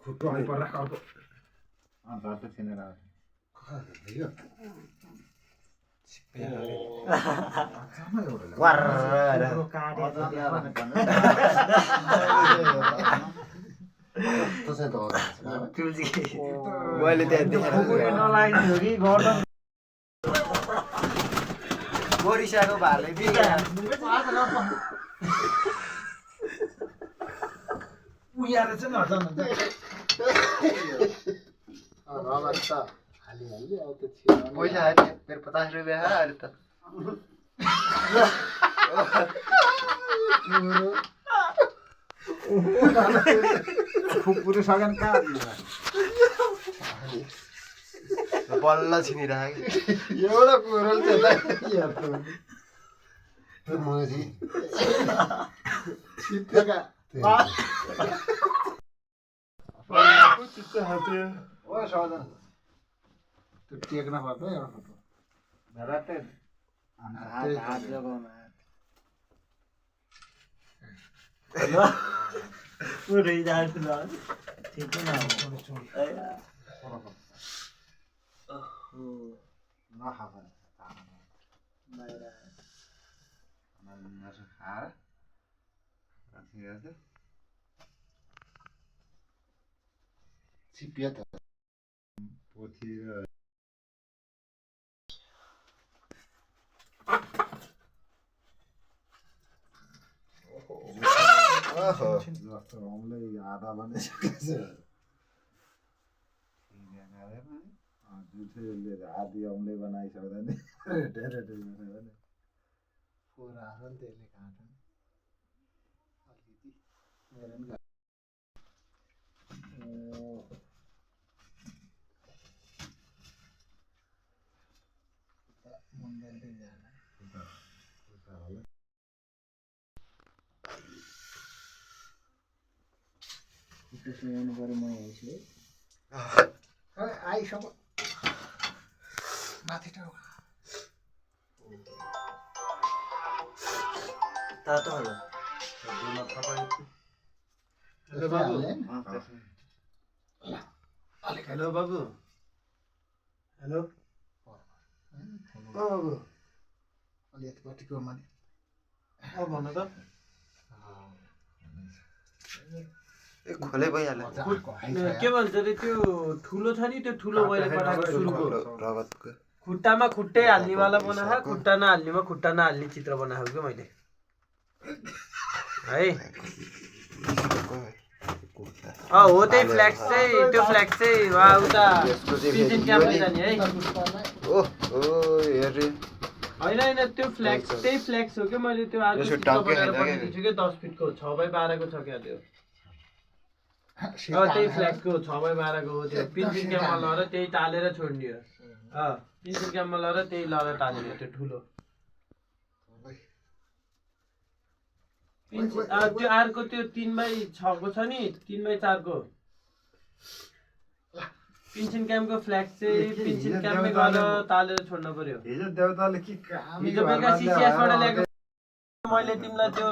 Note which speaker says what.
Speaker 1: खुट्टो आइ पर्दा अर्को
Speaker 2: धर्छ छिनेर
Speaker 1: यो
Speaker 3: मैले त्यहाँ देखेर बोरिसाको भाले
Speaker 1: उयाएर चाहिँ नर्छन्
Speaker 3: पैसा हाल्यो मेरो 50 रुपियाँ अहिले त
Speaker 1: पुरै सगन कहाँ
Speaker 3: बल्ल छिनिराख्यो
Speaker 2: एउटा कुरो चाहिँ मोजी चित्तका ओ सदन
Speaker 1: त्यो टेक्न पर्छ एउटा फोटो
Speaker 2: धराते हात जगाउन
Speaker 4: पुरै जान्छ ल ठिकै न
Speaker 2: नखाएको खाएर
Speaker 1: चिपिया त
Speaker 2: पोथी र
Speaker 1: जस्तो हमले आधा बनिसकेको जुठेले आधी हमले बनाइसक्दैन धेरै
Speaker 2: पुरा हो नि त्यसले काट्नु अलिकति मेरो पनि
Speaker 4: त्यसो गर्नु म आइछु
Speaker 1: आइसक्यो माथि टाउ
Speaker 4: तातो होला
Speaker 1: हेलो बाबु
Speaker 4: हेलो बाबु हेलो
Speaker 1: बाबु अलि यतिपट्टिको माने
Speaker 4: भन त
Speaker 3: खोले भइहाल्यो
Speaker 4: के भन्छ अरे त्यो ठुलो छ नि त्यो ठुलो मैले पठाएको सुरुको
Speaker 3: रगतको
Speaker 4: खुट्टामा खुट्टै हाल्नेवाला बनाएको खुट्टा नहाल्नेमा खुट्टा नहाल्ने चित्र बनाएको क्या मैले है हो त्यही फ्ल्याक्स चाहिँ त्यो फ्ल्याक्स चाहिँ उता पिन्चिन क्याम्पले जाने है होइन त्यो फ्ल्याक्स त्यही फ्ल्याक्स हो क्या मैले त्यो अर्को चित्र बनाएर पठाइदिन्छु क्या 10 फिटको 6x12 को छ क्या त्यो त्यही फ्ल्यागको 6x12 को हो त्यो पिन्चिन क्याम्पमा लगेर त्यही टालेर छोड्ने हो पिन्चिन क्याम्पमा लगेर त्यही लगेर टाल्ने त्यो ठुलो त्यो अर्को त्यो 3x6 को छ नि 3x4 को पिन्चिन क्याम्पको फ्ल्याग चाहिँ पिन्चिन क्याम्पमै गएर तालेर छोड्नु पर्यो
Speaker 1: हिजो देउताले के काम
Speaker 4: हिजो बेलुका सिसिएसबाट ल्याएको मैले तिमीलाई त्यो